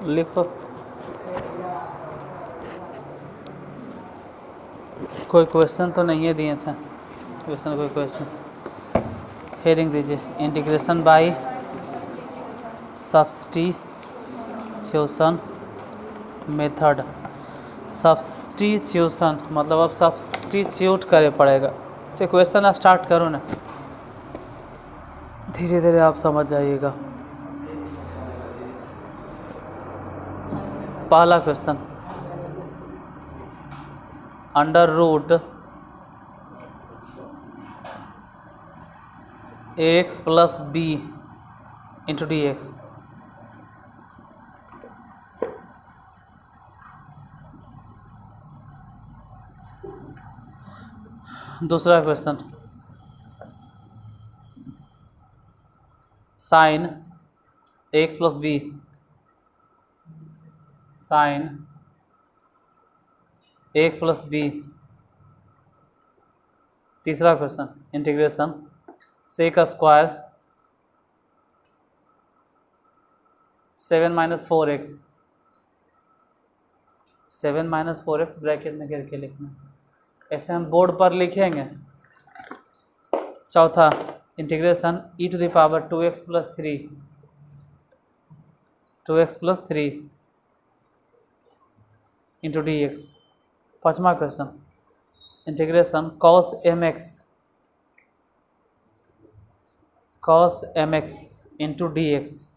लिखो। कोई क्वेश्चन तो नहीं है दिए थे, क्वेश्चन कोई क्वेश्चन हेडिंग दीजिए। Integration by substitution method. Substitution मतलब अब सब्स्टिट्यूट करे पड़ेगा। से क्वेश्चन स्टार्ट करो ना, धीरे धीरे आप समझ जाइएगा। पहला question, under root x plus b into D x. दूसरा question, sine x plus b sine x plus b. तीसरा question, integration sec square 7 - 4x 7 - 4x bracket में करके लिखना, ऐसे हम बोर्ड पर लिखेंगे। चौथा, integration e⁻² 2x + 3 into D x. पाँचवा question, integration cos mx into D x.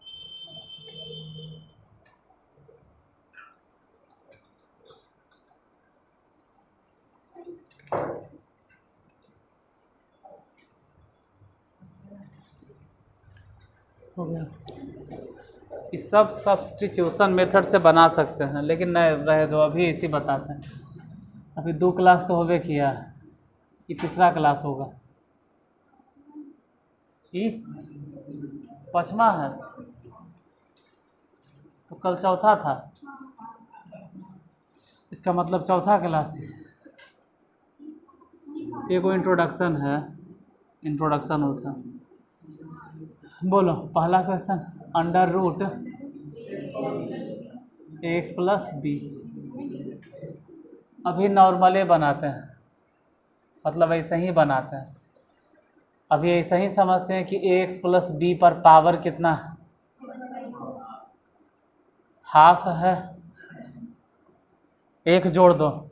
हो गया। इस सब सब्स्टिट्यूशन मेथड से बना सकते हैं, लेकिन नहीं रहे दो, अभी इसी बताते हैं। अभी 2 क्लास तो होवे किया, ये तीसरा क्लास होगा। ये 5वां है, तो कल चौथा था, इसका मतलब चौथा क्लास है। एगो इंट्रोडक्शन है, इंट्रोडक्शन होता। बोलो पहला question, under root x plus B. अभी नॉर्मले बनाते हैं, मतलब ऐसे ही बनाते हैं। अभी ऐसे ही समझते हैं कि एक्स प्लस बी पर पावर कितना, हाफ है। एक जोड़ दो,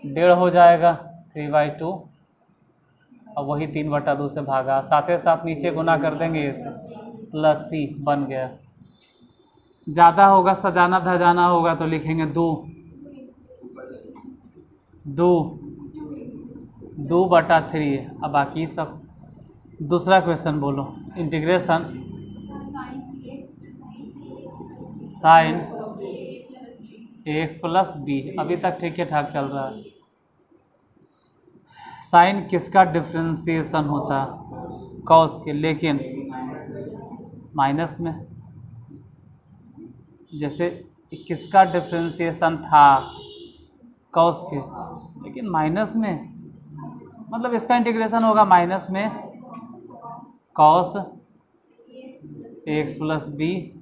1.5 हो जाएगा, 3/2, और वही 3/2 से भागा। साथ ही साथ नीचे गुना कर देंगे, इसे प्लस सी बन गया। ज़्यादा होगा, सजाना धजाना होगा तो लिखेंगे 2/3। अब बाकी सब। दूसरा क्वेश्चन बोलो, integration sine x plus B. अभी तक ठीक ठाक चल रहा है। साइन किसका डिफ्रेंसिएशन होता है, कॉस के, लेकिन माइनस में। जैसे किसका डिफ्रेंसिएशन था, कॉस के, लेकिन माइनस में, मतलब इसका इंटीग्रेशन होगा माइनस में कॉस एक्स प्लस बी,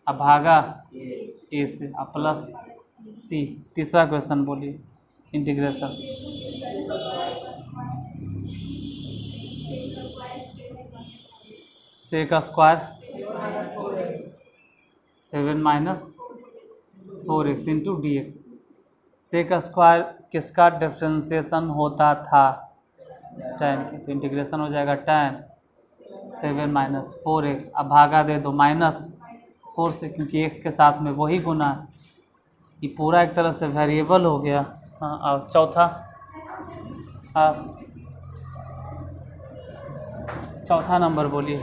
अब भागा ए से, अब प्लस सी। तीसरा क्वेश्चन बोलिए, integration sec square 7 - 4x into D x. Sec square किसका डिफ्रेंसिएशन होता था, tan के, तो इंटीग्रेशन हो जाएगा tan 7 - 4x। अब भागा दे दो -4 से, क्योंकि x के साथ में वही गुना, ये पूरा एक तरह से वेरिएबल हो गया। हाँ, और चौथा, चौथा नंबर बोलिए,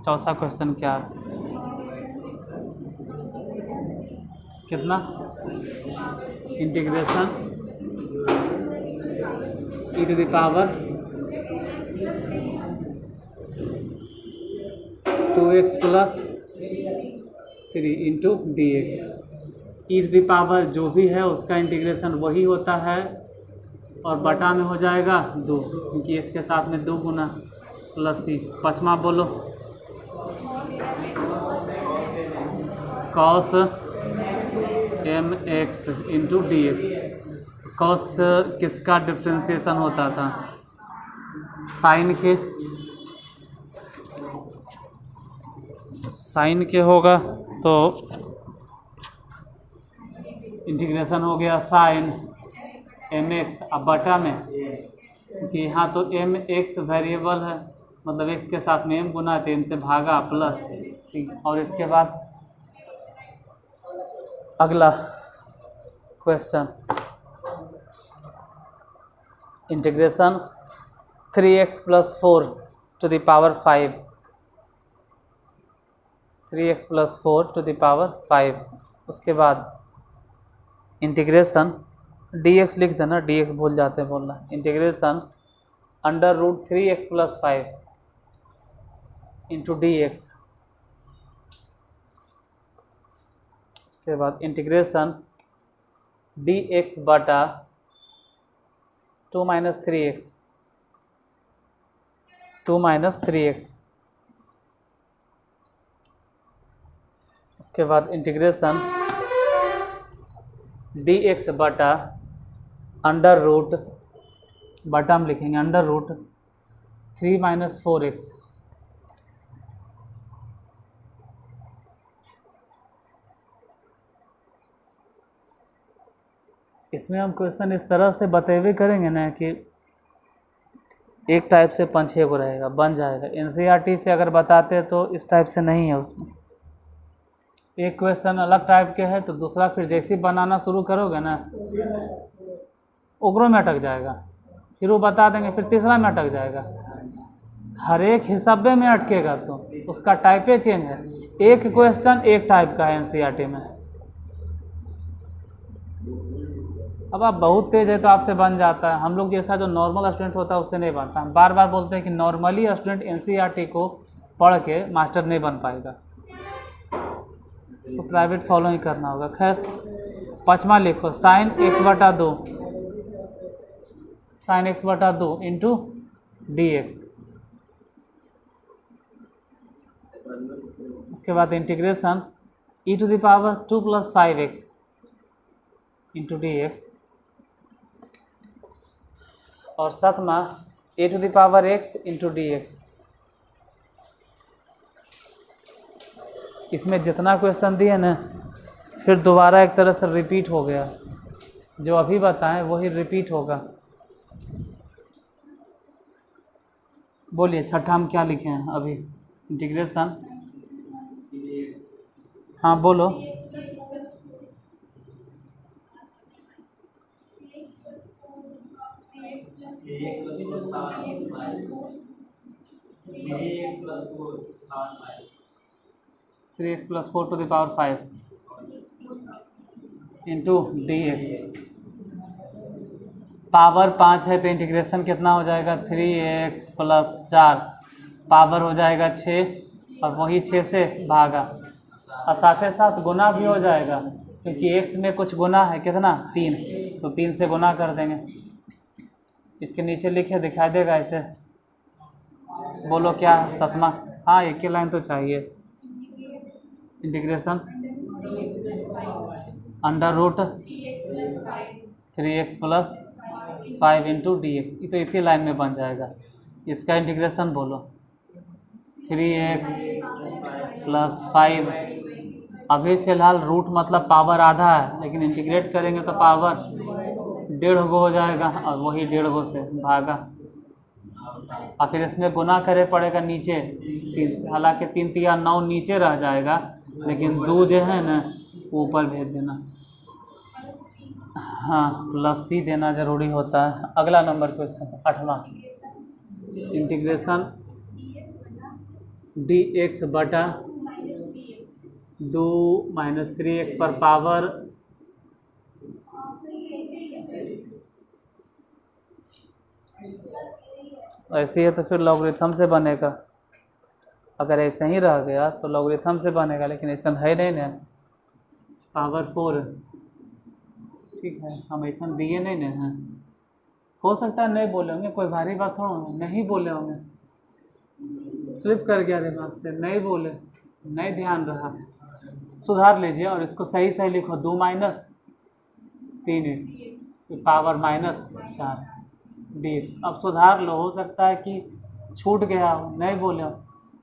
चौथा क्वेश्चन क्या है, कितना, integration e⁻² 2x + 3 into D x. e⁻, जो भी है उसका इंटीग्रेशन वही होता है, और बटा में हो जाएगा 2, क्योंकि x के साथ में 2 गुना प्लस सी। 5वां बोलो, cos M x into D x. Cos किसका डिफ्रेंसिएशन होता था? साइन के होगा तो इंटीग्रेशन हो गया साइन एम एक्स। अब बटा में, क्योंकि यहाँ तो एम एक्स वेरिएबल है, मतलब एक्स के साथ में एम गुना तो एम से भागा प्लस सी। और इसके बाद अगला question, integration 3x + 4 to the power 5, 3x + 4 to the power 5। उसके बाद इंटीग्रेशन dx लिख देना, dx भूल जाते हैं बोलना। Integration √3x + 5 into dx। उसके बाद इंटीग्रेशन dx बटा 2 - 3x, 2 - 3x। उसके बाद इंटीग्रेशन dx बटा √ बटा हम लिखेंगे √3 - 4x। इसमें हम क्वेश्चन इस तरह से बतेवे करेंगे ना कि एक टाइप से 5-6 को रहेगा, बन जाएगा। एनसीईआरटी से अगर बताते तो इस टाइप से नहीं है। उसमें एक क्वेश्चन अलग टाइप के है तो दूसरा फिर जैसे बनाना शुरू करोगे ना ओकरों में अटक जाएगा, फिर वो बता देंगे, फिर तीसरा में अटक जाएगा। हर एक हिसाबे में अटकेगा तो उसका टाइपे चेंज है। एक क्वेश्चन एक टाइप का है एनसीईआरटी में। अब आप बहुत तेज़ है तो आपसे बन जाता है, हम लोग जैसा जो नॉर्मल स्टूडेंट होता है उससे नहीं बनता। हम बार बार बोलते हैं कि नॉर्मली स्टूडेंट एनसीईआरटी को पढ़ के मास्टर नहीं बन पाएगा, तो प्राइवेट फॉलो ही करना होगा। खैर 5वां लिखो, साइन x बटा 2, साइन x बटा 2 इंटू डी एक्स। उसके बाद integration e⁻² + 5x into D x. और 7वां a⁻x इंटू डी एक्स। इसमें जितना क्वेश्चन दिए ना फिर दोबारा एक तरह से रिपीट हो गया, जो अभी बताएं वही रिपीट होगा। बोलिए छठा हम क्या लिखे हैं अभी? इंटीग्रेशन, हाँ बोलो। Three x + 4 to the power 5 into D x. Power 5 है तो इंटीग्रेशन कितना हो जाएगा? 3x + 4, पावर हो जाएगा 6 और वही 6 से भागा, और साथ ही साथ गुना भी हो जाएगा क्योंकि x में कुछ गुना है, कितना? 3, तो 3 से गुना कर देंगे। इसके नीचे लिखे दिखाई देगा ऐसे, बोलो क्या? 7वां, हाँ एक ही लाइन तो चाहिए। Integration √3x + 5 into D x, ये तो इसी लाइन में बन जाएगा। इसका इंटीग्रेशन बोलो, 3x + 5। अभी फ़िलहाल रूट मतलब पावर आधा है, लेकिन इंटीग्रेट करेंगे तो पावर 1.5 हो जाएगा और वही 1.5 से भागा, और फिर इसमें गुना करे पड़ेगा नीचे 3। हालांकि 3 × 3 = 9 नीचे रह जाएगा, लेकिन 2 जो है ना ऊपर भेज देना, हाँ +c देना ज़रूरी होता है। अगला नंबर क्वेश्चन 8वां, इंटीग्रेशन dx बटा 2 - 3x पर पावर ऐसे ही है तो फिर लॉगरिथम से बनेगा। अगर ऐसे ही रह गया तो लॉगरिथम से बनेगा, लेकिन ऐसा है नहीं ना, पावर 4 ठीक है। हम ऐसा दिए नहीं ना हैं, हो सकता है नहीं बोले होंगे, कोई भारी बात थोड़ा, नहीं बोले होंगे, स्लिप कर गया दिमाग से, नहीं बोले, नहीं ध्यान रहा। सुधार लीजिए और इसको सही सही लिखो, 2 माइनस 3x पावर -4 dx। अब सुधार लो, हो सकता है कि छूट गया हो, नहीं बोले हो।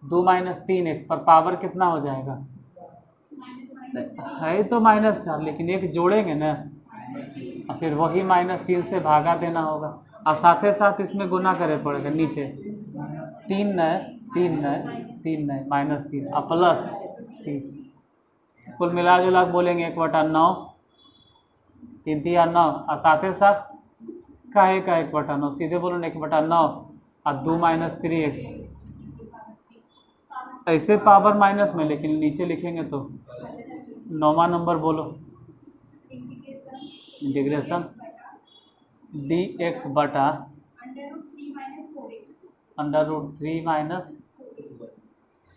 2 माइनस 3x पर पावर कितना हो जाएगा? है तो -4, लेकिन एक जोड़ेंगे ना, और फिर वही -3 से भागा देना होगा, और साथ ही साथ इसमें गुना करे पड़ेगा नीचे। 3 नए -3 और प्लस सी, कुल मिला जुला के बोलेंगे 1/9, 3 या 9, और साथ ही साथ का 1/9, सीधे बोलो 1/9 और 2 माइनस 3x। ऐसे पावर माइनस में, लेकिन नीचे लिखेंगे तो 9वां नंबर बोलो, इंटीग्रेशन dx बटा √3 -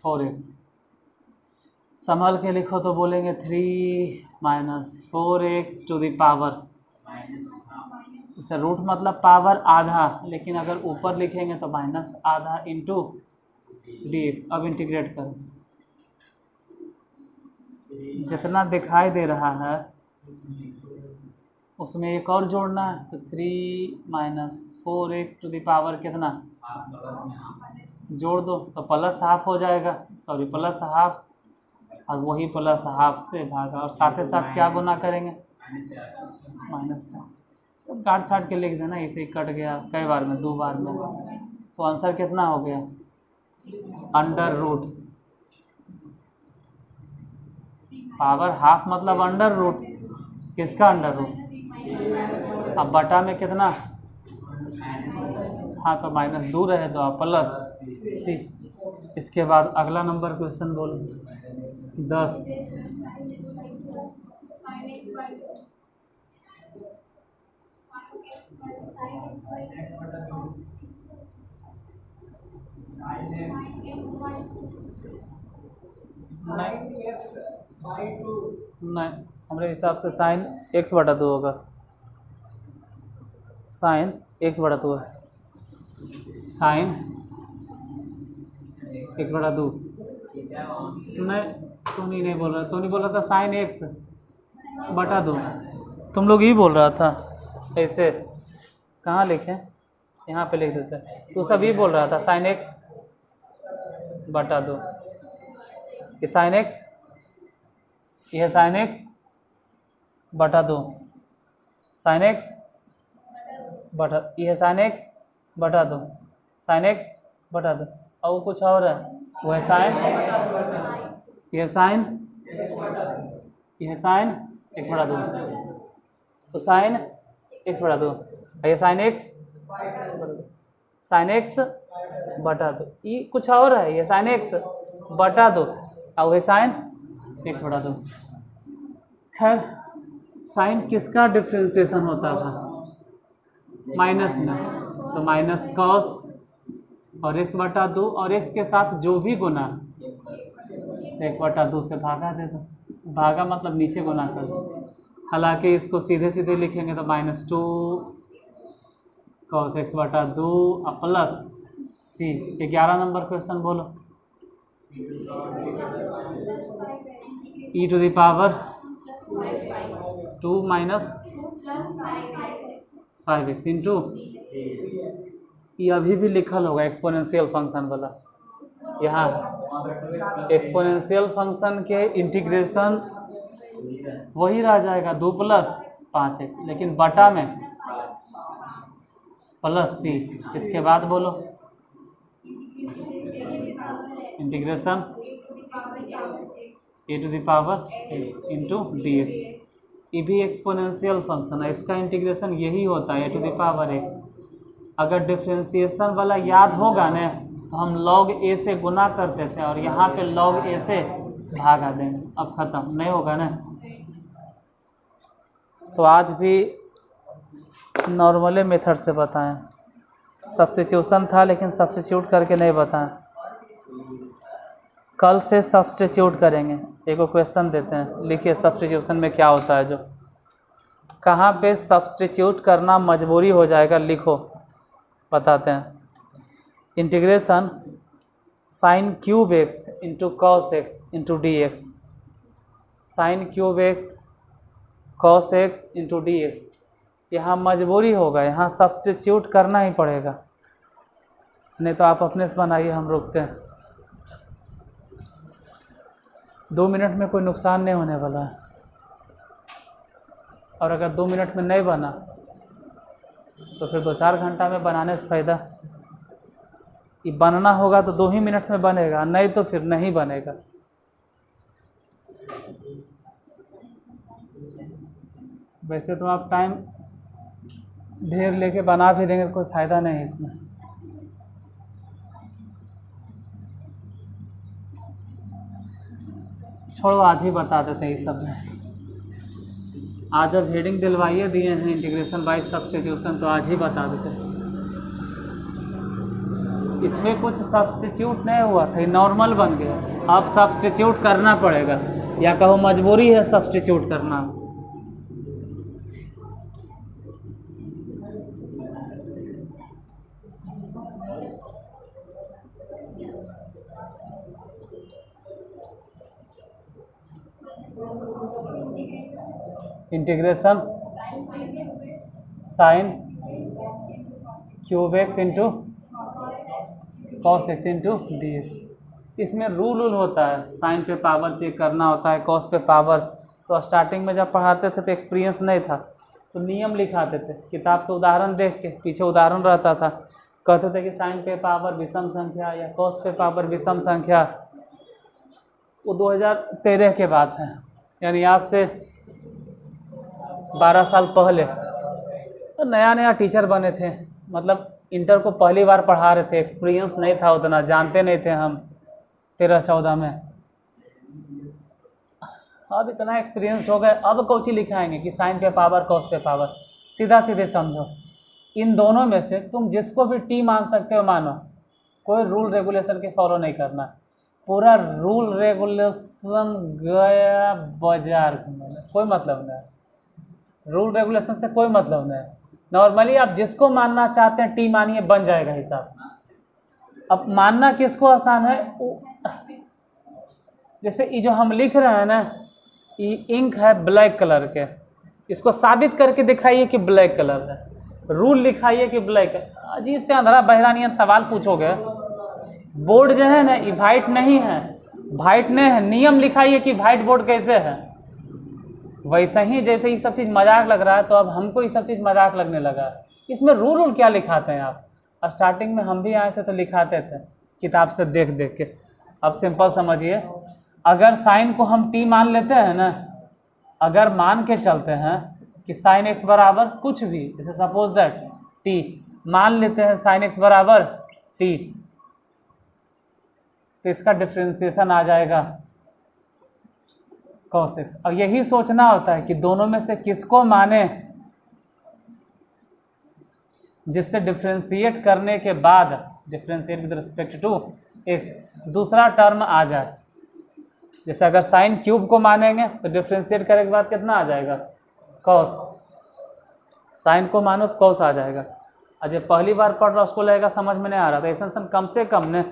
4x। संभल के लिखो तो बोलेंगे 3 - 4x to the power, root मतलब पावर आधा, लेकिन अगर ऊपर लिखेंगे तो -आधा इंटू dx। अब इंटीग्रेट करो, जितना दिखाई दे रहा है उसमें एक और जोड़ना है, तो 3 - 4x टू द पावर कितना जोड़ दो तो +½ हो जाएगा, सॉरी +½ और वही +½ से भागा, और साथ ही साथ क्या गुना करेंगे? -4। तो काट छाट के लिख देना, इसे कट गया कई बार में, 2 बार में, तो आंसर कितना हो गया? √, पावर हाफ मतलब √, किसका √? अब बटा में कितना? हाँ तो -2 रहे तो आप प्लस सी। इसके बाद अगला नंबर क्वेश्चन बोलो, 10। नहीं, हमारे हिसाब से साइन x/2 होगा, साइन x/2 है, साइन x/2। नहीं, तुम ही नहीं बोल रहा, तू नहीं बोल रहा था साइन x/2, तुम लोग ही बोल रहा था। ऐसे कहाँ लिखे? यहाँ पे लिख देते, तू सब ही बोल रहा था साइन x/2। ये साइन x, यह साइन x/2, साइन x बटा, यह साइन x/2, साइन x/2, और वो कुछ और है, वो है साइन, यह साइन x/2, तो साइन x/2, ये साइन x/2, ये कुछ और है, ये साइन x/2 और वह साइन x/2। खैर, साइन किसका डिफ्रेंसिएशन होता था? माइनस में, तो माइनस कॉस और x/2, और x के साथ जो भी गुना 1/2 से भागा दे दो, भागा मतलब नीचे गुना कर दो। हालांकि इसको सीधे सीधे लिखेंगे तो -2 cos x/2 और प्लस सी। 11 नंबर क्वेश्चन बोलो, e to the power 2 - 5x into, ये अभी भी लिखल होगा एक्सपोनेंशियल फंक्शन वाला, यहाँ एक्सपोनेंशियल फंक्शन के इंटीग्रेशन वही रह जाएगा 2 + 5x, लेकिन बटा में प्लस सी। इसके बाद बोलो integration e to the power x into dx। ये भी एक्सपोनेंशियल फंक्शन है, इसका इंटीग्रेशन यही होता है e to the power x। अगर डिफ्रेंशिएशन वाला याद होगा ना, तो हम log a से गुना करते थे और यहाँ पे log a से भागा देंगे। अब ख़त्म नहीं होगा ना, तो आज भी नॉर्मले मेथड से बताएं। सब्स्टिट्यूशन था लेकिन सब्स्टिट्यूट करके नहीं बताएं, कल से सब्स्टिट्यूट करेंगे। एक क्वेश्चन देते हैं, लिखिए सब्स्टिट्यूशन में क्या होता है, जो कहाँ पे सब्स्टिट्यूट करना मजबूरी हो जाएगा, लिखो बताते हैं। Integration sin³ x into cos x into dx। Sign cube x cos x into D x. यहाँ मजबूरी होगा, यहाँ सब्स्टिट्यूट करना ही पड़ेगा, नहीं तो आप अपने से बनाइए, हम रुकते हैं। 2 मिनट में कोई नुकसान नहीं होने वाला है, और अगर 2 मिनट में नहीं बना तो फिर 2-4 घंटा में बनाने से फ़ायदा। ये बनना होगा तो 2 ही मिनट में बनेगा, नहीं तो फिर नहीं बनेगा। वैसे तो आप टाइम ढेर लेके बना भी देंगे, कोई फ़ायदा नहीं है इसमें। छोड़ो, आज ही बता देते हैं ये सब में। आज जब हेडिंग दिलवाइए दिए हैं इंटीग्रेशन बाय सब्स्टिट्यूशन, तो आज ही बता देते हैं। इसमें कुछ सब्स्टिट्यूट नहीं हुआ था, ये नॉर्मल बन गया। अब सब्स्टिट्यूट करना पड़ेगा, या कहो मजबूरी है सब्स्टिट्यूट करना। Integration sign cube x into cos x into D x. इसमें रूल होता है, साइन पे पावर चेक करना होता है, कॉस पे पावर। तो स्टार्टिंग में जब पढ़ाते थे तो एक्सपीरियंस नहीं था, तो नियम लिखाते थे किताब से, उदाहरण देख के, पीछे उदाहरण रहता था। कहते थे कि साइन पे पावर विषम संख्या या कॉस पे पावर विषम संख्या। वो 2013 के बात है, यानी आज से 12 साल पहले। तो नया नया टीचर बने थे, मतलब इंटर को पहली बार पढ़ा रहे थे, एक्सपीरियंस नहीं था उतना, जानते नहीं थे हम 13-14 में। अब इतना एक्सपीरियंस हो गए, अब कौची लिखाएंगे कि साइन पे पावर कॉस पे पावर। सीधा सीधे समझो, इन दोनों में से तुम जिसको भी टी मान सकते हो मानो, कोई रूल रेगुलेशन के फॉलो नहीं करना। पूरा रूल रेगुलेशन गया बाजार घूमने, कोई मतलब नहीं। रूल रेगुलेशन से कोई मतलब नहीं। नॉर्मली आप जिसको मानना चाहते हैं टी मानिए, बन जाएगा हिसाब। अब मानना किसको आसान है, जैसे ये जो हम लिख रहे हैं ना, ये इंक है ब्लैक कलर के, इसको साबित करके दिखाइए कि ब्लैक कलर है, रूल लिखाइए कि ब्लैक है। अजीब से अंधेरा बहरानियन सवाल पूछोगे। बोर्ड जो है ना, ये वाइट नहीं है, वाइट नहीं है, नियम लिखाइए कि वाइट बोर्ड कैसे है। वैसे ही जैसे ये सब चीज़ मजाक लग रहा है, तो अब हमको ये सब चीज़ मजाक लगने लगा। इसमें रूल क्या लिखाते हैं आप? स्टार्टिंग में हम भी आए थे तो लिखाते थे किताब से देख देख के। अब सिंपल समझिए, अगर साइन को हम टी मान लेते हैं ना, अगर मान के चलते हैं कि साइन एक्स बराबर कुछ भी, जैसे सपोज दैट टी, मान लेते हैं साइन एक्स बराबर टी, तो इसका डिफ्रेंसिएशन आ जाएगा cos x। और यही सोचना होता है कि दोनों में से किसको माने, जिससे डिफ्रेंशिएट करने के बाद, differentiate with respect to x, दूसरा टर्म आ जाए। जैसे अगर साइन क्यूब को मानेंगे तो डिफ्रेंशिएट करने के बाद कितना आ जाएगा, cos। साइन को मानो तो cos आ जाएगा। अजय पहली बार पढ़ रहा उसको लगेगा समझ में नहीं आ रहा था। ऐसा कम से कम ने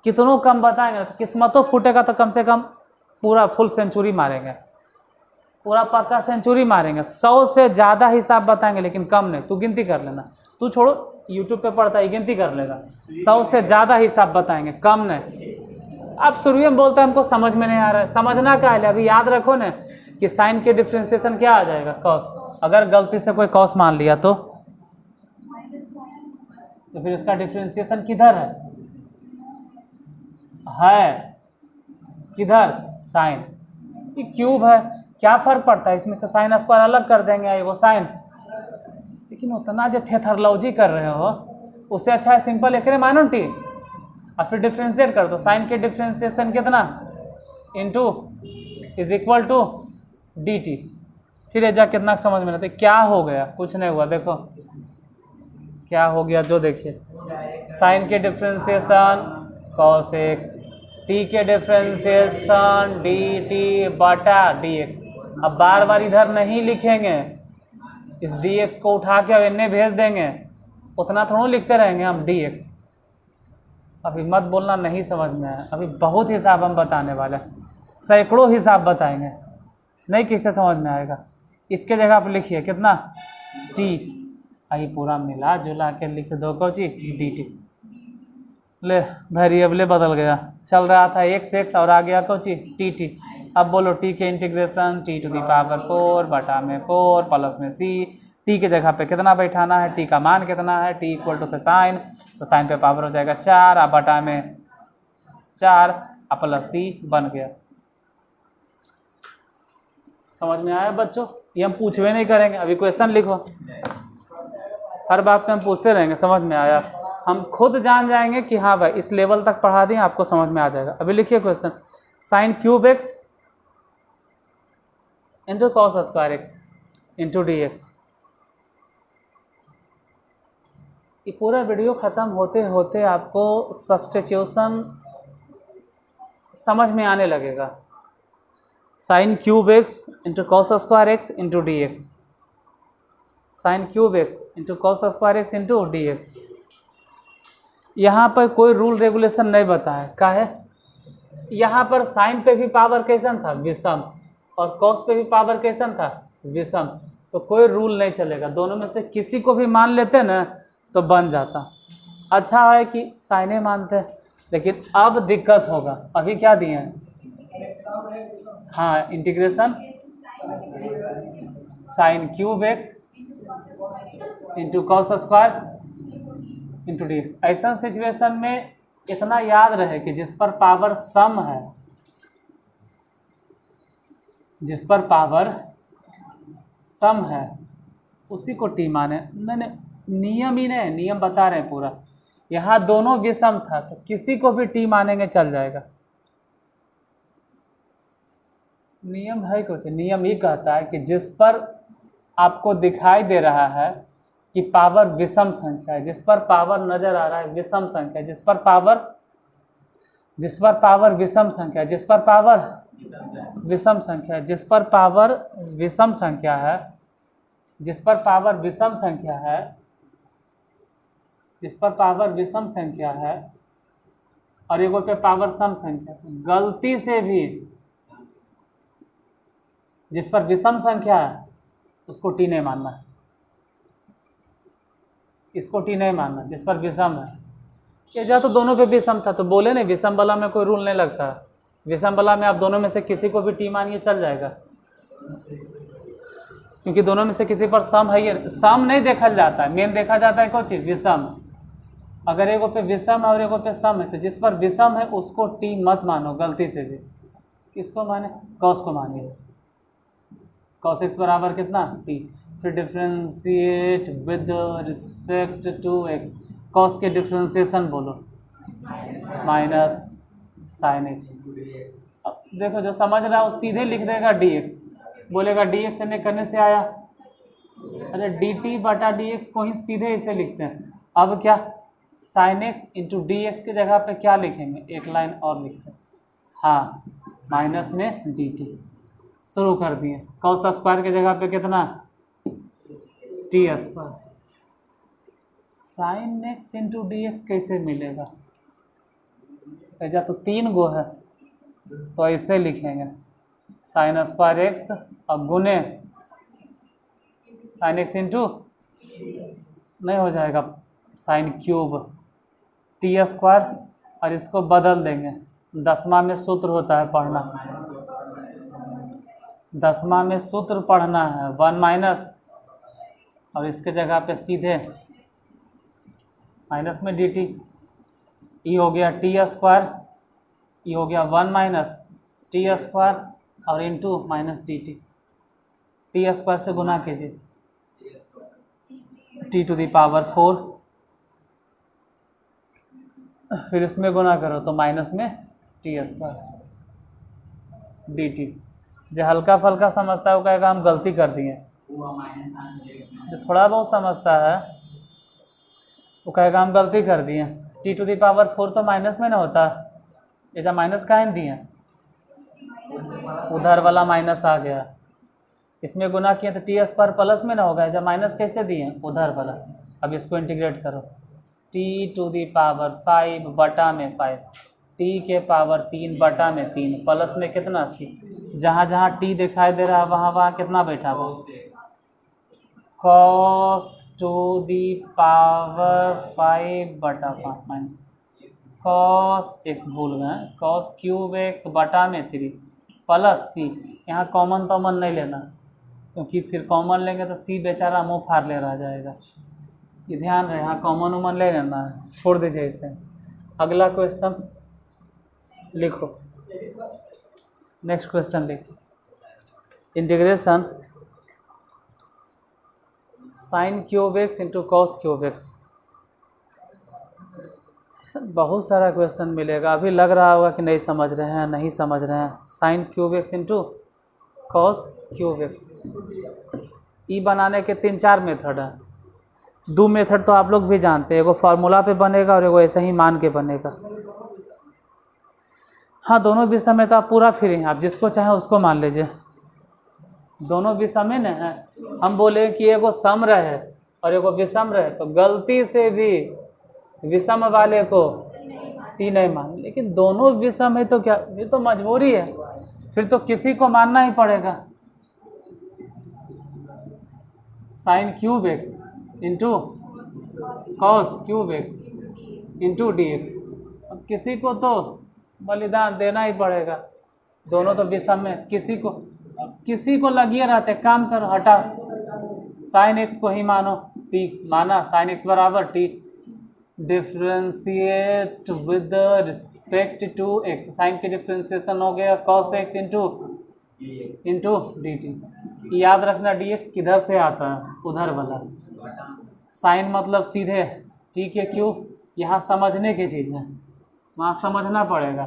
कितनों कम बताएंगे तो किस्मतों फूटेगा, तो कम से कम पूरा फुल सेंचुरी मारेंगे, पूरा पक्का सेंचुरी मारेंगे। 100 से ज़्यादा हिसाब बताएंगे, लेकिन कम नहीं। तू गिनती कर लेना, तू छोड़ो यूट्यूब पे पढ़ता है, गिनती कर लेगा। 100 से ज़्यादा हिसाब बताएंगे, कम नहीं। आप शुरू में बोलते हैं हमको समझ में नहीं आ रहा है, समझना क्या है? अभी याद रखो ना कि साइन के डिफ्रेंसिएशन क्या आ जाएगा, cos। अगर गलती से कोई cos मान लिया तो फिर इसका डिफ्रेंसिएशन किधर है किधर, साइन। ये क्यूब है, क्या फ़र्क पड़ता है, इसमें से साइन स्क्वायर अलग कर देंगे, वो साइन। लेकिन उतना जो थेथरलॉजी कर रहे हो, उससे अच्छा है सिंपल एक मानो टी, और फिर डिफ्रेंशिएट कर दो। साइन के डिफ्रेंशिएशन कितना, into is equal to D T. फिर एजा कितना समझ में आता है। क्या हो गया, कुछ नहीं हुआ। देखो क्या हो गया, जो देखिए, साइन के डिफ्रेंशिएशन cos x, टी के डिफ्रेंशिएशन डी टी बटा डी एक्स। अब बार बार इधर नहीं लिखेंगे, इस डी एक्स को उठा के अब इन्हें भेज देंगे, उतना थोड़ा लिखते रहेंगे हम डी एक्स। अभी मत बोलना नहीं समझ में आया, अभी बहुत हिसाब हम बताने वाले हैं, सैकड़ों हिसाब बताएंगे। नहीं किससे समझ में आएगा। इसके जगह आप लिखिए कितना टी, आई पूरा मिला जुला के लिख दो कोची डी टी। ले वेरिएबल बदल गया, चल रहा था x और आ गया कोची टी टी। अब बोलो टी के integration T to the power 4 बटा में 4 प्लस में सी। टी के जगह पे कितना बैठाना है, टी का मान कितना है, टी इक्वल टू थे साइन, तो साइन पे पावर हो जाएगा 4 अब बटा में 4 अब प्लस सी बन गया। समझ में आया बच्चों? ये हम पूछवे नहीं करेंगे, अभी क्वेश्चन लिखो, हर बात पे हम पूछते रहेंगे। समझ में आया? हम खुद जान जाएंगे कि हाँ भाई इस लेवल तक पढ़ा दें आपको समझ में आ जाएगा। अभी लिखिए question, sign cube x into cos square x into D x. ये पूरा वीडियो ख़त्म होते होते आपको सब्स्टिट्यूशन समझ में आने लगेगा। Sign cube x into cos square x into D x, sign cube x into cos square x into D x. यहाँ पर कोई रूल रेगुलेशन नहीं बताया, का है यहाँ पर साइन पे भी पावर कैसन था विषम और कॉस पे भी पावर कैसन था विषम, तो कोई रूल नहीं चलेगा, दोनों में से किसी को भी मान लेते ना तो बन जाता। अच्छा है कि साइने मानते हैं, लेकिन अब दिक्कत होगा। अभी क्या दिए हैं, हाँ integration sign cube x into cos square into D x. ऐसा सिचुएशन में इतना याद रहे कि जिस पर पावर सम है, जिस पर पावर सम है उसी को टी माने। नहीं नियम ही नहीं, नियम बता रहे हैं पूरा। यहाँ दोनों विषम था तो किसी को भी टी मानेंगे चल जाएगा। नियम है कुछ, नियम ही कहता है कि जिस पर आपको दिखाई दे रहा है कि पावर विषम संख्या है, जिस पर पावर नजर आ रहा है विषम संख्या, जिस पर पावर विषम संख्या, जिस पर पावर विषम संख्या, जिस पर पावर विषम संख्या है, जिस पर पावर विषम संख्या है, जिस पर पावर विषम संख्या है और एगो पे पावर सम संख्या, गलती से भी जिस पर विषम संख्या है उसको टी नहीं मानना है, इसको टी नहीं मानना जिस पर विषम है। ये जा तो दोनों पे विषम था तो बोले नहीं विषम वाला में कोई रूल नहीं लगता, विषम वाला में आप दोनों में से किसी को भी टी मानिए चल जाएगा, क्योंकि दोनों में से किसी पर सम है। ये सम नहीं देखा जाता है, मेन देखा जाता है कौन चीज विषम। अगर एगो पे विषम है और एगो पे सम है तो जिस पर विषम है उसको टी मत मानो गलती से भी। किसको माने, कॉस को मानिए। कॉस एक्स बराबर कितना टी, फिर differentiate with respect to x. Cos के डिफ्रेंशिएशन बोलो माइनस साइन एक्स। अब देखो जो समझ रहा है वो सीधे लिख देगा डी एक्स, बोलेगा डी एक्स ने करने से आया, अरे डी टी बटा डी एक्स को ही सीधे इसे लिखते हैं। अब क्या sine x into D x की जगह पे क्या लिखेंगे, एक लाइन और लिखते हैं, हाँ माइनस में डी टी। शुरू कर दिए, कॉस स्क्वायर की जगह पे कितना T square. Sine x into D x कैसे मिलेगा, ऐसा तो 3 गो है तो ऐसे लिखेंगे साइन स्क्वायर एक्स और गुने साइन एक्स इंटू नहीं हो जाएगा साइन क्यूब टी स्क्वायर, और इसको बदल देंगे। 10वां में सूत्र होता है पढ़ना, 10वां में सूत्र पढ़ना है 1 माइनस, और इसके जगह पे सीधे माइनस में डी टी। ये हो गया टी स्क्वायर, ये हो गया 1 माइनस टी स्क्वायर और into minus D T. T square से गुना कीजिए टी टू दी पावर 4, फिर इसमें गुना करो तो माइनस में टी स्क्वायर डी टी। जो हल्का फल्का समझता है वो कहेगा हम गलती कर दिए, जो थोड़ा बहुत समझता है वो कहेगा हम गलती कर दिए। टी टू दी पावर 4 तो माइनस में ना होता, ये जब माइनस काहे दिए, उधर वाला माइनस आ गया, इसमें गुना किए तो टी स्क्वायर प्लस में ना होगा, जब माइनस कैसे दिए उधर वाला। अब इसको इंटीग्रेट करो, टी टू दी पावर 5 बटा में 5, टी के पावर 3 बटा में 3 प्लस में कितना 6, जहाँ जहाँ टी दिखाई दे रहा है वहाँ वहाँ कितना बैठा हुआ, cos to the power 5/5 minus cos x, भूल गए cos क्यूब x बटा में 3 प्लस c। यहाँ कॉमन नहीं लेना, क्योंकि फिर कॉमन लेंगे तो c बेचारा मुँह फाड़ ले रह जाएगा। ये ध्यान रहे, यहाँ कॉमन उमन ले लेना है, छोड़ दीजिए इसे। अगला क्वेश्चन लिखो, नेक्स्ट क्वेश्चन लिखो। Integration sign cube x into cos cube x. बहुत सारा क्वेश्चन मिलेगा, अभी लग रहा होगा कि नहीं समझ रहे हैं, नहीं समझ रहे हैं। Sine cube x into cos cube x, e बनाने के 3-4 मेथड हैं। 2 मेथड तो आप लोग भी जानते हैं, एगो फार्मूला पे बनेगा और एगो ऐसे ही मान के बनेगा। हाँ, दोनों विषय में तो आप पूरा फ्री हैं, आप जिसको चाहें उसको मान लीजिए। दोनों विषय में ना है, हम बोले कि एगो सम रहे और एगो विषम रहे, तो गलती से भी विषम वाले को टी नहीं मान, लेकिन दोनों विषम है तो क्या, ये तो मजबूरी है, फिर तो किसी को मानना ही पड़ेगा। Sign cube x into cos cube x into D x, अब किसी को तो बलिदान देना ही पड़ेगा। दोनों तो विषम में, किसी को लगिए रहते, काम करो, हटा साइन एक्स को ही मानो, टी माना, साइन एक्स बराबर t, differentiate with respect to x, sine के डिफ्रेंशिएशन हो गया cos x into d t. याद रखना डी एक्स किधर से आता है, उधर वाला। साइन मतलब सीधे टी के क्यूब, यहाँ समझने की चीज़ है, वहाँ समझना पड़ेगा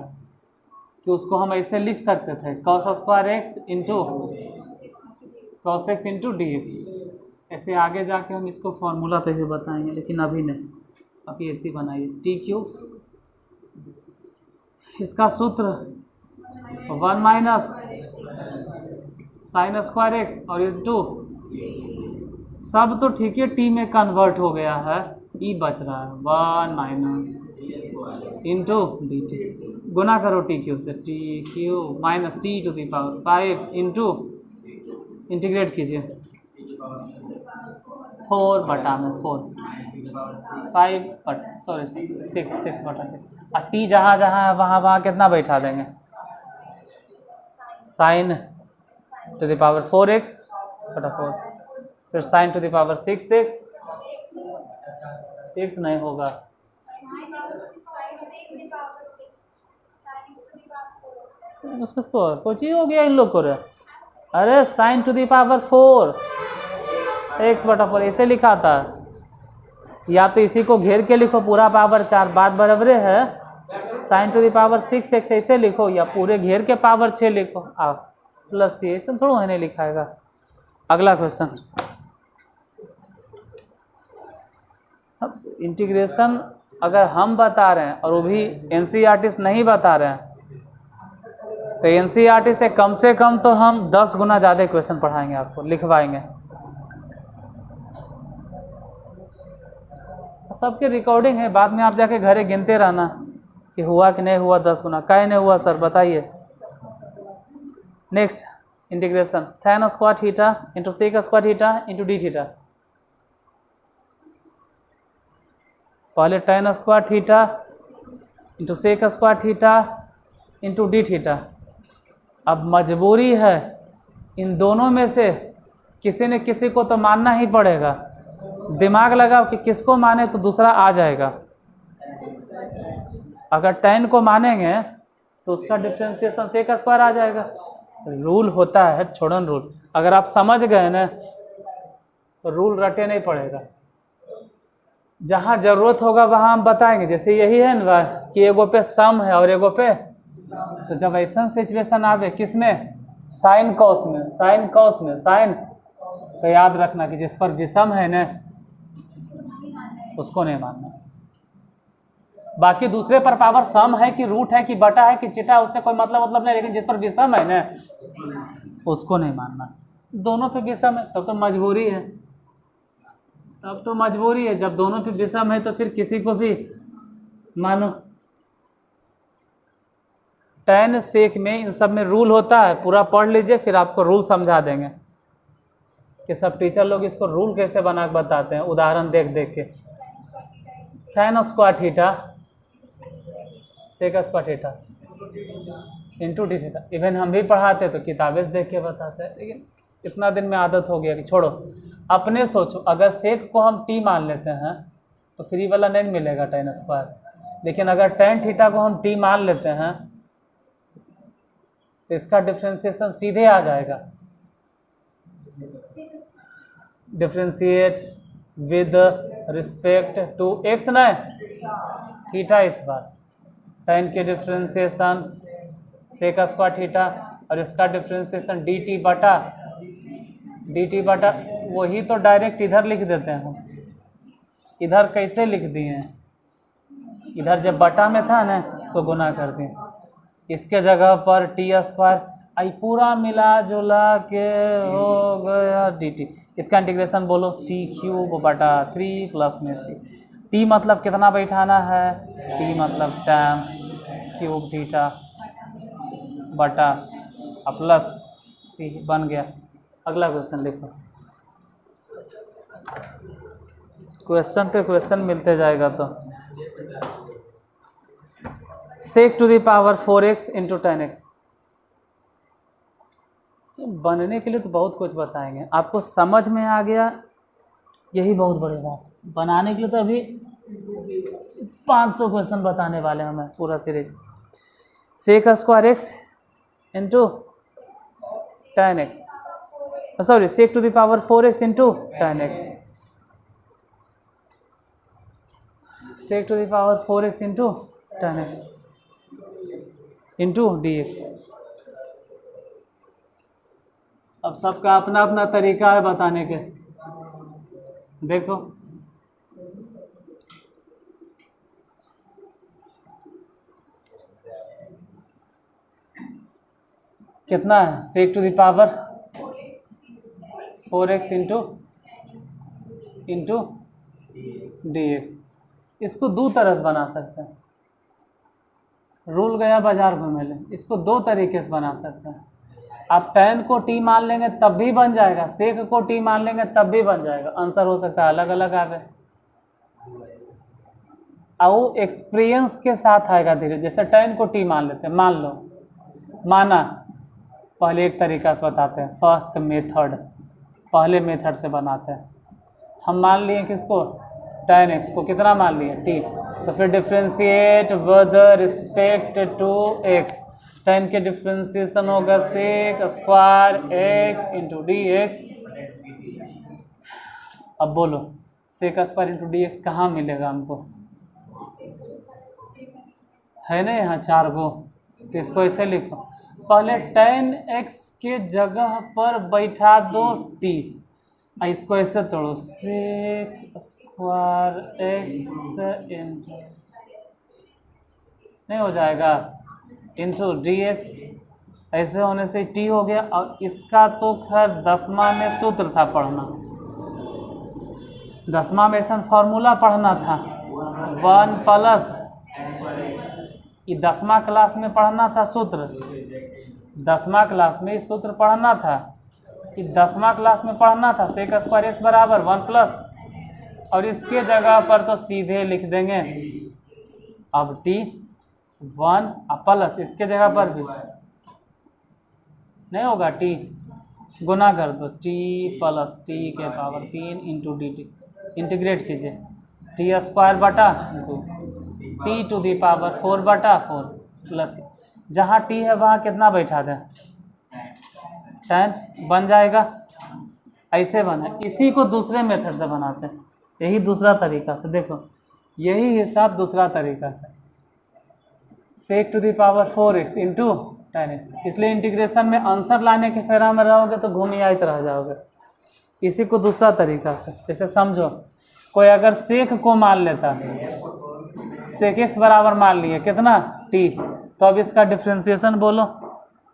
कि उसको हम ऐसे लिख सकते थे, cos square x into cos x into D x. ऐसे आगे जाके हम इसको फॉर्मूला पे भी बताएंगे, लेकिन अभी नहीं, अभी ऐसे बनाइए टी क्यूब, इसका सूत्र 1 माइनस साइन स्क्वायर एक्स और इंटू, सब तो ठीक है, टी में कन्वर्ट हो गया है, ई बच रहा है 1 माइनस इंटू डी टी, गुना करो टी क्यूब से, t cube minus t to the power 5 into, integrate कीजिए 4 बटा में 4, 5 बटा, सॉरी 6 बटा 6, और टी जहाँ जहाँ है वहाँ वहाँ कितना बैठा देंगे, sign to the power 4x बटा 4, फिर sign to the power 6x, x नहीं होगा, कुछ ही हो गया इन लोग को रे। अरे sign to the power 4 x बटा 4 ऐसे लिखा था, या तो इसी को घेर के लिखो पूरा पावर 4, बात बराबर है। Sign to the power 6x ऐसे लिखो, या पूरे घेर के पावर 6 लिखो, आप प्लस सी, ऐसे थोड़ा होने लिखाएगा। अगला क्वेश्चन, अब इंटीग्रेशन अगर हम बता रहे हैं और वो भी एनसीईआरटी नहीं बता रहे हैं, तो एनसीईआरटी से कम तो हम 10 गुना ज़्यादा क्वेश्चन पढ़ाएंगे, आपको लिखवाएंगे। सबके रिकॉर्डिंग है, बाद में आप जाके घरे गिनते रहना कि हुआ कि नहीं हुआ 10 गुना, काहे नहीं हुआ सर बताइए। Next integration tan square theta into sec square theta into d theta. पहले tan square theta into sec square theta into d theta. अब मजबूरी है, इन दोनों में से किसी न किसी को तो मानना ही पड़ेगा। दिमाग लगाओ कि किसको माने तो दूसरा आ जाएगा। अगर tan को मानेंगे तो उसका डिफ्रेंशिएशन सेक स्क्वायर आ जाएगा। रूल होता है छोड़न रूल, अगर आप समझ गए ना तो रूल रटे नहीं पड़ेगा। जहाँ ज़रूरत होगा वहाँ हम बताएंगे। जैसे यही है ना कि एगो पे सम है और एगो पे, तो जब ऐसा सिचुएशन आवे किसमें, साइन कॉस में, साइन, तो याद रखना कि जिस पर विषम है ना उसको नहीं मानना। बाकी दूसरे पर पावर सम है कि रूट है कि बटा है कि चिटा, उससे कोई मतलब नहीं, लेकिन जिस पर विषम है ना उसको नहीं मानना। दोनों पे विषम है तब तो मजबूरी है, जब दोनों पे विषम है तो फिर किसी को भी मानो। tan sec में इन सब में रूल होता है, पूरा पढ़ लीजिए फिर आपको रूल समझा देंगे कि सब टीचर लोग इसको रूल कैसे बना के बताते हैं, उदाहरण देख देख के। tan square theta sec square theta into d theta. Even हम भी पढ़ाते तो किताबें से देख के बताते हैं, लेकिन इतना दिन में आदत हो गया कि छोड़ो। अपने सोचो, अगर सेक को हम टी मान लेते हैं तो फ्री वाला नहीं मिलेगा tan स्क्वायर, लेकिन अगर tan थीटा को हम टी मान लेते हैं तो इसका डिफ्रेंसिएशन सीधे आ जाएगा, differentiate with respect to x न थीटा। इस बार tan के डिफ्रेंसिएशन सेक स्क्वायर थीटा और इसका डिफ्रेंसिएशन डी टी बटा वही तो डायरेक्ट इधर लिख देते हैं हम। इधर कैसे लिख दिए हैं, इधर जब बटा में था ना इसको गुना कर दिए, इसके जगह पर टी स्क्वायर आई पूरा मिला जुला के हो गया डी टी। इसका इंटीग्रेशन बोलो टी क्यूब बटा 3 प्लस में सी। टी मतलब कितना बैठाना है, टी मतलब tan क्यूब थीटा बटा प्लस सी बन गया। अगला क्वेश्चन लिखो। क्वेश्चन पे क्वेश्चन मिलते जाएगा तो sec to the power 4x into tan x। बनने के लिए तो बहुत कुछ बताएंगे, आपको समझ में आ गया यही बहुत बड़ी बात। बनाने के लिए तो अभी 500 क्वेश्चन बताने वाले हैं हमें पूरा series. sec square x into tan x, sorry sec to the power 4x into tan x, sec to the power 4x into tan x into dx। अब सबका अपना अपना तरीका है बताने के। देखो कितना है, sec to the power 4x into dx। इसको दो तरह से बना सकते हैं, रूल गया बाजार घूमे ले। इसको दो तरीके से बना सकते हैं। आप tan को t मान लेंगे तब भी बन जाएगा, sec को t मान लेंगे तब भी बन जाएगा। आंसर हो सकता है अलग अलग आवे, और एक्सपीरियंस के साथ आएगा धीरे। जैसे tan को t मान लेते हैं, मान लो, माना, पहले एक तरीका से बताते हैं, फर्स्ट मेथड, पहले मेथड से बनाते हैं। हम मान लिए किसको, tan x को, कितना मान लिए t, तो फिर differentiate with respect to x। tan के डिफ्रेंशिएशन होगा sec square x into D x. अब बोलो sec square into D x कहाँ मिलेगा हमको, है ना यहाँ 4 गो, तो इसको ऐसे लिखो, पहले tan x के जगह पर बैठा दो t, इसको ऐसे तोड़ो sec स्क्वायर x इंटू, नहीं हो जाएगा, इंटू डी एक्स। ऐसे होने से t हो गया। और इसका तो खैर 10वां में सूत्र था पढ़ना, 10वां में ऐसा फॉर्मूला पढ़ना था 1 प्लस, ये 10वां क्लास में पढ़ना था सूत्र, 10वां क्लास में इस सूत्र पढ़ना था, कि 10वां क्लास में पढ़ना था sec स्क्वायर x बराबर 1 प्लस, और इसके जगह पर तो सीधे लिख देंगे अब t 1 प्लस, इसके जगह पर भी नहीं होगा, t गुना कर दो t प्लस t के power 3 into d T. Integrate कीजिए t स्क्वायर बटा t टू दी पावर 4 बटा 4 प्लस, जहाँ t है वहाँ कितना बैठा दें, tan बन जाएगा। ऐसे बना, इसी को दूसरे मेथड से बनाते हैं, यही दूसरा तरीका से। देखो यही हिसाब दूसरा तरीका से, sec to the power 4x into tan x। इसलिए इंटीग्रेशन में आंसर लाने के फेरा में रहोगे तो घूमियात रह जाओगे। इसी को दूसरा तरीका से, जैसे समझो कोई अगर sec को मान लेता है, sec x बराबर मान लिए कितना t, तो अब इसका डिफ्रेंशिएशन बोलो,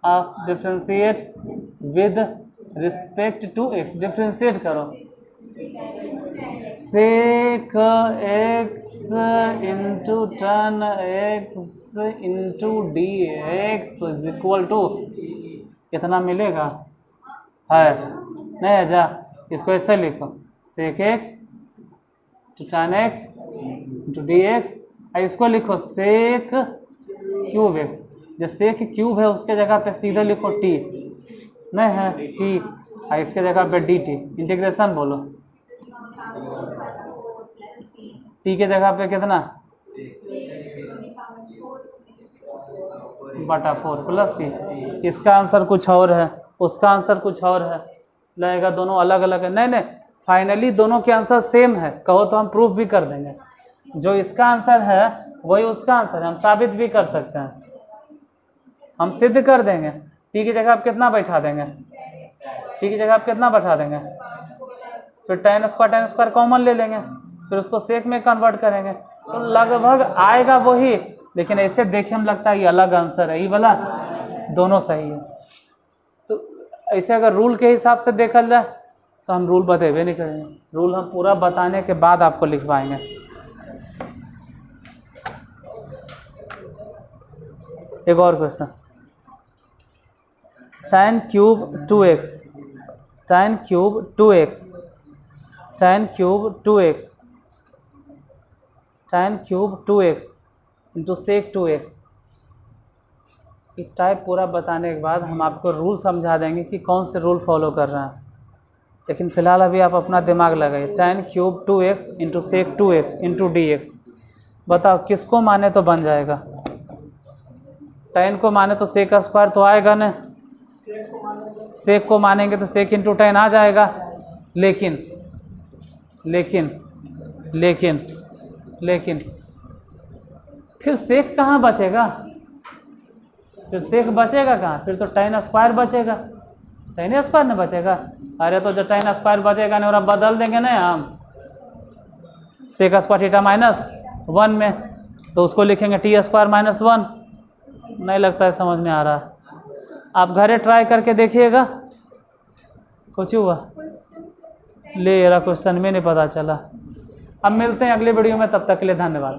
आप differentiate with respect to x, differentiate करो sec x into tan x into D x is equal to कितना मिलेगा है नहीं है जा इसको ऐसे लिखो sec x to tan x into D x, इसको लिखो सेक क्यूब एक्स। जो सेक क्यूब है उसके जगह पे सीधे लिखो टी, नहीं है टी, इसके जगह पे डी टी। इंटीग्रेशन बोलो, टी के जगह पे कितना बटा 4 प्लस सी। इसका आंसर कुछ और है, उसका आंसर कुछ और है, लगेगा दोनों अलग अलग है। नहीं नहीं, फाइनली दोनों के आंसर सेम है, कहो तो हम प्रूफ भी कर देंगे। जो इसका आंसर है वही उसका आंसर है, हम साबित भी कर सकते हैं, हम सिद्ध कर देंगे। टी की जगह आप कितना बैठा देंगे, टी की जगह आप कितना बैठा देंगे, फिर tan स्क्वायर कॉमन ले लेंगे, फिर उसको सेक में कन्वर्ट करेंगे, तो लगभग आएगा वही। लेकिन ऐसे देखे हम लगता है ये अलग आंसर है, ये वाला दोनों सही है। तो ऐसे अगर रूल के हिसाब से देखा जाए तो हम रूल बतेबे नहीं करेंगे, रूल हम पूरा बताने के बाद आपको लिखवाएंगे। एक और question, tan cube 2x, tan cube 2x, tan cube 2x, tan cube 2x into sec 2x। ये टाइप पूरा बताने के बाद हम आपको रूल समझा देंगे कि कौन से रूल फॉलो कर रहे हैं। लेकिन फ़िलहाल अभी आप अपना दिमाग लगाइए। tan cube 2x into sec 2x into dx, बताओ किसको माने तो बन जाएगा। tan को माने तो सेक का स्क्वायर तो आएगा ना, सेक को मानेंगे तो सेक इंटू tan आ जाएगा। लेकिन लेकिन लेकिन लेकिन फिर सेक कहाँ बचेगा, फिर सेक बचेगा कहाँ, फिर तो tan स्क्वायर बचेगा, tan स्क्वायर न बचेगा। अरे तो जो tan स्क्वायर बचेगा ना, और बदल देंगे ना हम सेक स्क्वायर थीटा माइनस 1 में, तो उसको लिखेंगे टी स्क्वायर माइनस 1। नहीं लगता है समझ में आ रहा, आप घरे ट्राई करके देखिएगा। कुछ हुआ ले रहा क्वेश्चन में नहीं पता चला। अब मिलते हैं अगले वीडियो में, तब तक के लिए धन्यवाद।